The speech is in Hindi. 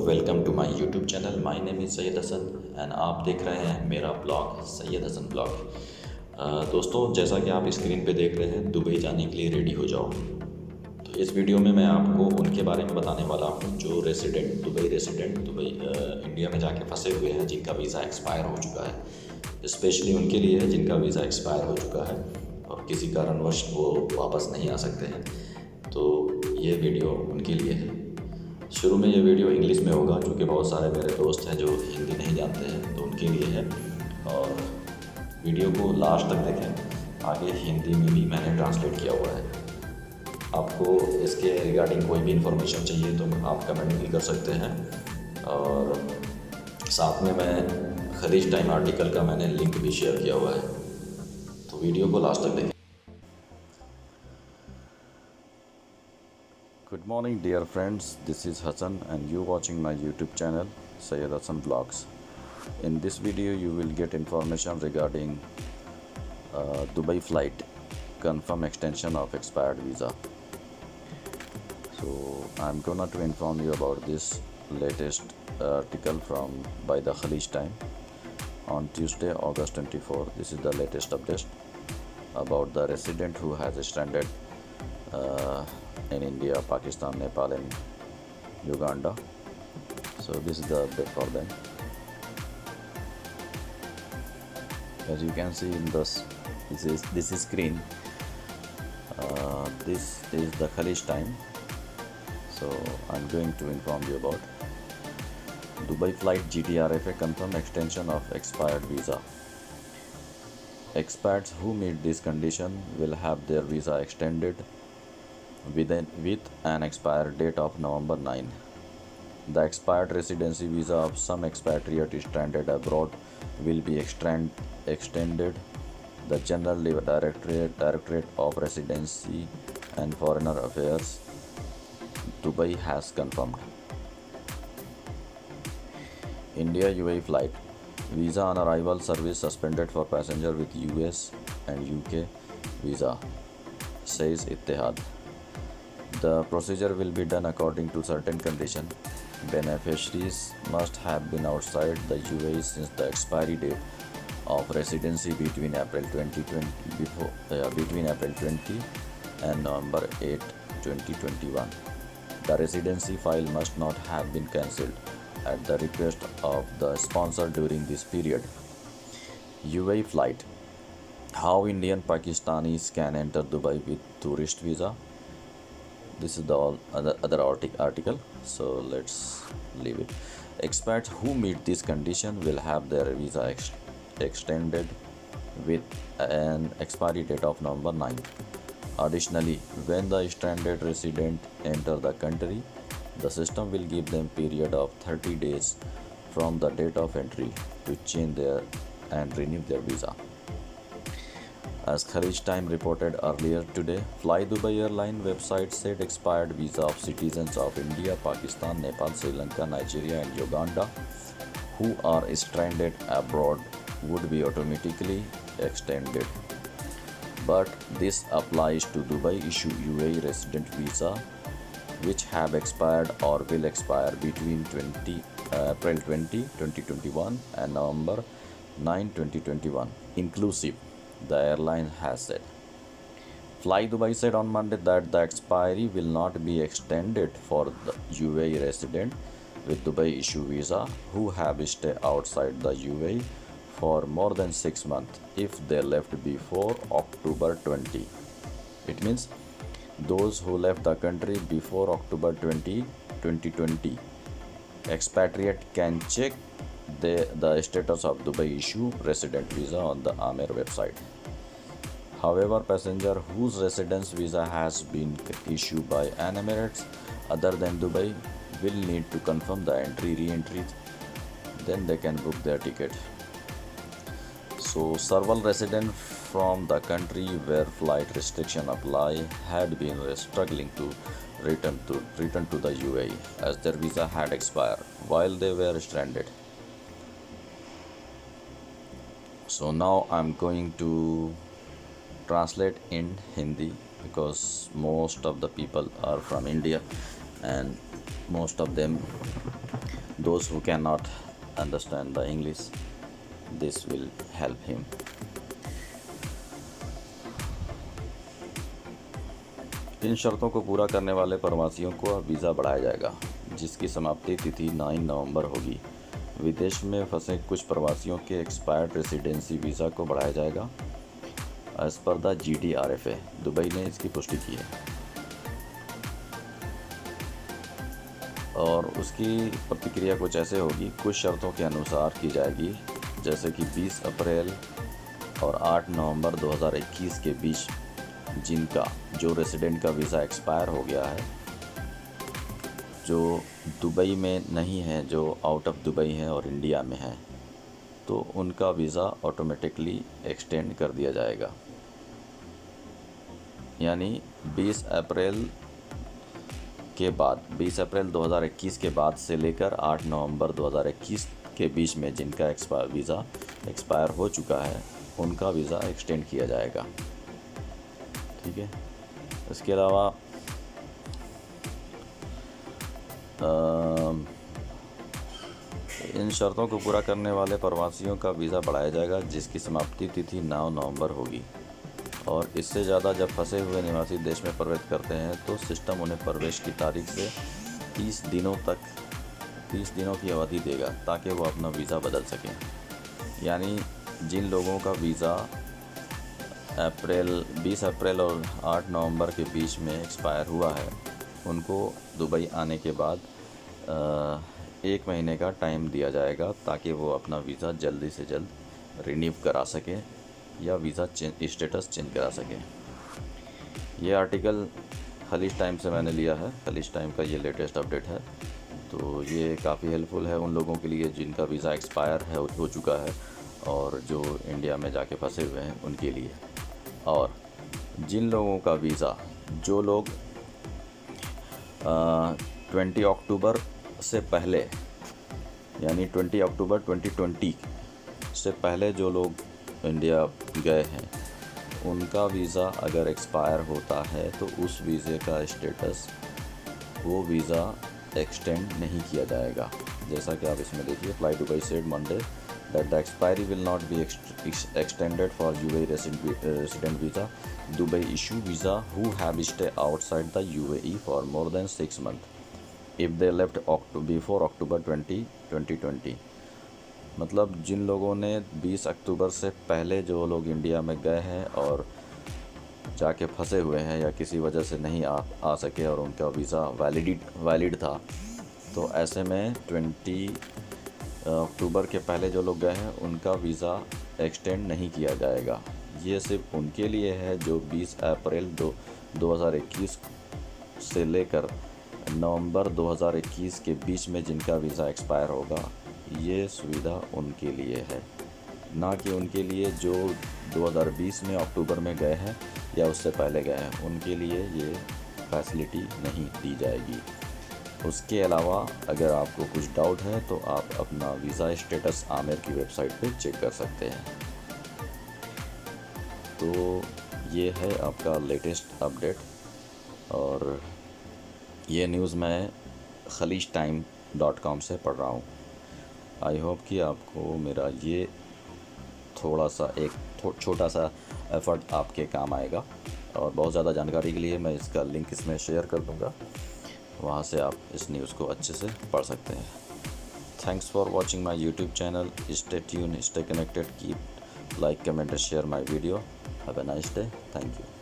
Welcome to my YouTube channel. My name is Syed Hasan and आप देख रहे हैं मेरा ब्लॉग सैयद हसन ब्लॉग। दोस्तों, जैसा कि आप स्क्रीन पे देख रहे हैं, दुबई जाने के लिए रेडी हो जाओ। तो इस वीडियो में मैं आपको उनके बारे में बताने वाला हूँ जो रेसिडेंट दुबई इंडिया में जाके फंसे हुए हैं, जिनका वीज़ा एक्सपायर हो चुका है। स्पेशली उनके लिए है जिनका वीज़ा एक्सपायर हो चुका है और किसी कारणवश वो वापस नहीं आ सकते हैं। तो ये वीडियो उनके लिए है। शुरू में ये वीडियो इंग्लिश में होगा क्योंकि बहुत सारे मेरे दोस्त हैं जो हिंदी नहीं जानते हैं, तो उनके लिए है। और वीडियो को लास्ट तक देखें, आगे हिंदी में भी मैंने ट्रांसलेट किया हुआ है। आपको इसके रिगार्डिंग कोई भी इन्फॉर्मेशन चाहिए तो आप कमेंट भी कर सकते हैं। और साथ में मैं खलीज टाइम आर्टिकल का मैंने लिंक भी शेयर किया हुआ है, तो वीडियो को लास्ट तक देखें। Good morning dear friends, this is Hassan and you watching my YouTube channel Sayyid Hassan Vlogs. In this video you will get information regarding Dubai flight confirm extension of expired visa. So I'm gonna to inform you about this latest article from by the Khalij Time on Tuesday August 24. This is the latest update about the resident who has stranded in India, Pakistan, Nepal and Uganda. So this is the update for them. As you can see in this is screen. This is the Khalij Time. So I'm going to inform you about Dubai flight GTRFA confirm extension of expired visa. Expats who meet this condition will have their visa extended with an expired date of November 9. The expired residency visa of some expatriate stranded abroad will be extended. The General Directorate of Residency and Foreigner Affairs, Dubai has confirmed. India UAE flight visa on arrival service suspended for passenger with US and UK visa, says Ittihad. The procedure will be done according to certain conditions. Beneficiaries must have been outside the UAE since the expiry date of residency between April 20 and November 8, 2021. The residency file must not have been cancelled at the request of the sponsor during this period. UAE flight: how Indian Pakistanis can enter Dubai with tourist visa. This is the other article, so let's leave it. Expats who meet this condition will have their visa extended with an expiry date of November 9. Additionally, when the stranded resident enter the country, the system will give them period of 30 days from the date of entry to change their and renew their visa. As Khalij Time reported earlier today, Fly Dubai airline website said expired visa of citizens of India, Pakistan, Nepal, Sri Lanka, Nigeria and Uganda who are stranded abroad would be automatically extended. But this applies to Dubai issue UAE resident visa which have expired or will expire between April 20, 2021 and November 9, 2021 inclusive, the airline has said. Fly Dubai said on Monday that the expiry will not be extended for the UAE resident with Dubai issue visa who have stayed outside the UAE for more than 6 months if they left before October 20. It means those who left the country before October 20, 2020. Expatriate can check the status of Dubai issue resident visa on the Amer website. However, passenger whose residence visa has been issued by an Emirates other than Dubai will need to confirm the re-entry, then they can book their ticket. So several residents from the country where flight restriction apply had been struggling to return to the UAE as their visa had expired while they were stranded. So now I'm going to translate in Hindi because most of the people are from India and most of them, those who cannot understand the English, this will help him. इन शर्तों को पूरा करने वाले प्रवासियों को अब वीज़ा बढ़ाया जाएगा, जिसकी समाप्ति तिथि 9 नवंबर होगी। विदेश में फंसे कुछ प्रवासियों के एक्सपायर्ड रेसिडेंसी वीज़ा को बढ़ाया जाएगा। As per the GDRFA, Dubai ने इसकी पुष्टि की है और उसकी प्रतिक्रिया कुछ ऐसे होगी, कुछ शर्तों के अनुसार की जाएगी, जैसे कि 20 अप्रैल और 8 नवंबर 2021 के बीच जिनका जो रेसिडेंट का वीज़ा एक्सपायर हो गया है, जो दुबई में नहीं है, जो आउट ऑफ दुबई है और इंडिया में है, तो उनका वीज़ा ऑटोमेटिकली एक्सटेंड कर दिया जाएगा। यानी 20 अप्रैल के बाद, 20 अप्रैल 2021 के बाद से लेकर 8 नवंबर 2021 के बीच में जिनका वीज़ा एक्सपायर हो चुका है, उनका वीज़ा एक्सटेंड किया जाएगा। ठीक है। इसके अलावा इन शर्तों को पूरा करने वाले प्रवासियों का वीज़ा बढ़ाया जाएगा, जिसकी समाप्ति तिथि 9 नवंबर होगी। और इससे ज़्यादा जब फंसे हुए निवासी देश में प्रवेश करते हैं तो सिस्टम उन्हें प्रवेश की तारीख से 30 दिनों की अवधि देगा, ताकि वो अपना वीज़ा बदल सकें। यानी जिन लोगों का वीज़ा 20 अप्रैल और 8 नवंबर के बीच में एक्सपायर हुआ है, उनको दुबई आने के बाद 1 महीने का टाइम दिया जाएगा, ताकि वो अपना वीज़ा जल्दी से जल्द रिन्यू करा सकें या वीज़ा स्टेटस चेंज करा सकें। ये आर्टिकल खलीज टाइम से मैंने लिया है, खलीज टाइम का ये लेटेस्ट अपडेट है। तो ये काफ़ी हेल्पफुल है उन लोगों के लिए जिनका वीज़ा एक्सपायर हो चुका है और जो इंडिया में जाके फंसे हुए हैं उनके लिए। और जिन लोगों का वीज़ा, जो लोग 20 अक्टूबर से पहले, यानी 20 अक्टूबर 2020 से पहले जो लोग इंडिया गए हैं, उनका वीज़ा अगर एक्सपायर होता है तो उस वीज़े का स्टेटस, वो वीज़ा एक्सटेंड नहीं किया जाएगा। जैसा कि आप इसमें देखिए, fly Dubai said Monday that the expiry will not be extended for UAE resident visa. Dubai issue visa who have stayed outside the UAE for more than 6 months if they left before October 2020। मतलब जिन लोगों ने 20 अक्टूबर से पहले जो लोग इंडिया में गए हैं और जाके फंसे हुए हैं या किसी वजह से नहीं आ सके और उनका वीज़ा वैलिड था, तो ऐसे में 20 अक्टूबर के पहले जो लोग गए हैं उनका वीज़ा एक्सटेंड नहीं किया जाएगा। ये सिर्फ उनके लिए है जो 20 अप्रैल 2021 से लेकर नवंबर 2021 के बीच में जिनका वीज़ा एक्सपायर होगा। ये सुविधा उनके लिए है, ना कि उनके लिए जो 2020 में अक्टूबर में गए हैं या उससे पहले गए हैं, उनके लिए ये फैसिलिटी नहीं दी जाएगी। उसके अलावा अगर आपको कुछ डाउट है तो आप अपना वीज़ा स्टेटस आमिर की वेबसाइट पे चेक कर सकते हैं। तो ये है आपका लेटेस्ट अपडेट और ये न्यूज़ मैं khaleejtime.com से पढ़ रहा हूँ। आई होप कि आपको मेरा ये थोड़ा सा छोटा सा एफ़र्ट आपके काम आएगा। और बहुत ज़्यादा जानकारी के लिए मैं इसका लिंक इसमें शेयर कर दूँगा, वहाँ से आप इस न्यूज़ को अच्छे से पढ़ सकते हैं। Thanks for watching my YouTube channel. Stay tune, stay connected, keep like, comment, share my video. Have a nice day. Thank you.